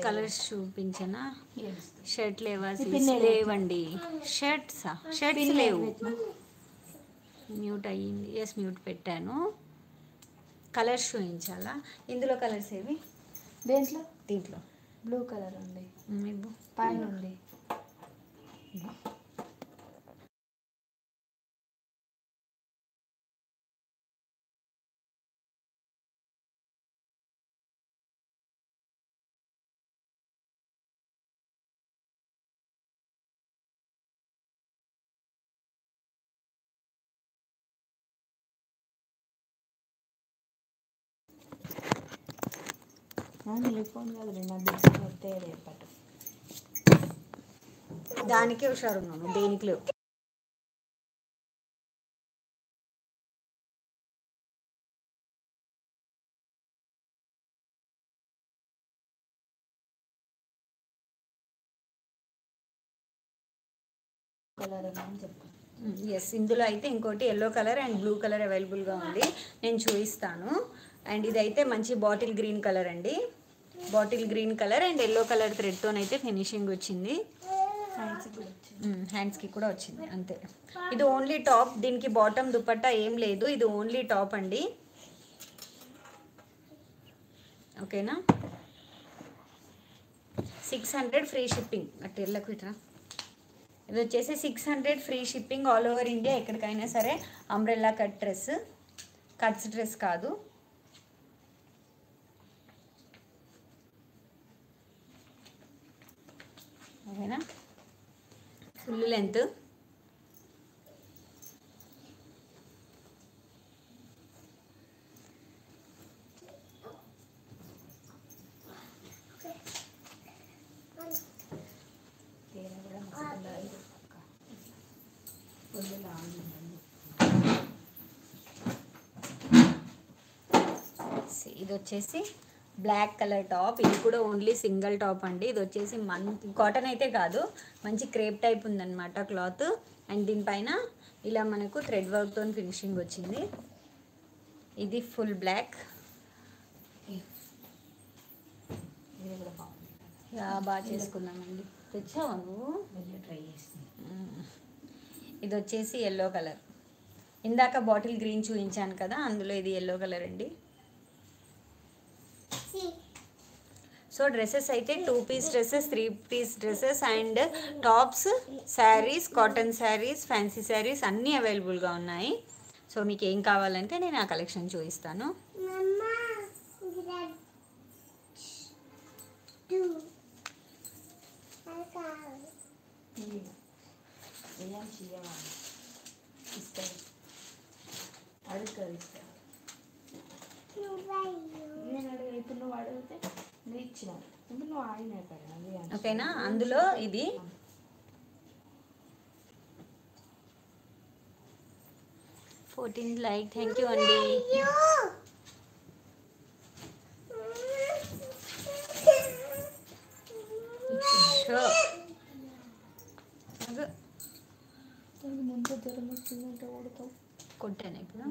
Colours చూపించనా? Shirt లేవండి. Shirts లేవు. Mute అయ్యింది. ఎస్, మ్యూట్ పెట్టాను. కలర్స్ చూపించాలా? ఇందులో కలర్స్ ఏవి? దీంట్లో బ్లూ కలర్ ఉంది, పైన ఉంది. దానికే హుషారున్నాను, దేనికి లేవు. ఎస్, ఇందులో అయితే ఇంకోటి yellow colour and blue colour అవైలబుల్గా ఉంది. నేను చూపిస్తాను. అండ్ ఇదైతే మంచి బాటిల్ గ్రీన్ కలర్ అండి. Bottle green colour and yellow colour థ్రెడ్తోనైతే ఫినిషింగ్ వచ్చింది. హ్యాండ్స్కి కూడా వచ్చింది అంతే. ఇది ఓన్లీ టాప్, దీనికి బాటమ్ దుపట్టా ఏం లేదు. ఇది ఓన్లీ టాప్ అండి. ఓకేనా? 600 ఫ్రీ షిప్పింగ్. అటు ఎల్లకు ఇట్రా. ఇది వచ్చేసి 600 free shipping all over India, ఎక్కడికైనా సరే. అంబ్రెల్లా కట్స్ డ్రెస్ కాదు. ఓకేనా? Full length. ఇది వచ్చేసి బ్లాక్ కలర్ టాప్. ఇది కూడా ఓన్లీ సింగిల్ టాప్ అండి. ఇది వచ్చేసి కాటన్ అయితే కాదు, మంచి క్రేప్ టైప్ ఉందన్నమాట క్లాత్. అండ్ దీనిపైన ఇలా మనకు థ్రెడ్ వర్క్తో ఫినిషింగ్ వచ్చింది. ఇది ఫుల్ బ్లాక్. బాగా చేసుకున్నామండి. తెచ్చావా నువ్వు? ట్రై చేస్తాను. ఇది వచ్చేసి ఎల్లో కలర్. ఇందాక బాటిల్ గ్రీన్ చూపించాను కదా, అందులో ఇది ఎల్లో కలర్ అండి. సో డ్రెస్సెస్ అయితే 2 piece dresses, 3 piece dresses and tops, saris, cotton saris, fancy saris అన్నీ అవైలబుల్గా ఉన్నాయి. సో మీకు ఏం కావాలంటే నేను ఆ కలెక్షన్ చూపిస్తాను. ఓకేనా? అందులో ఇది 14 లైక్. థ్యాంక్ యూ అండి. కొట్టాను ఇప్పుడు.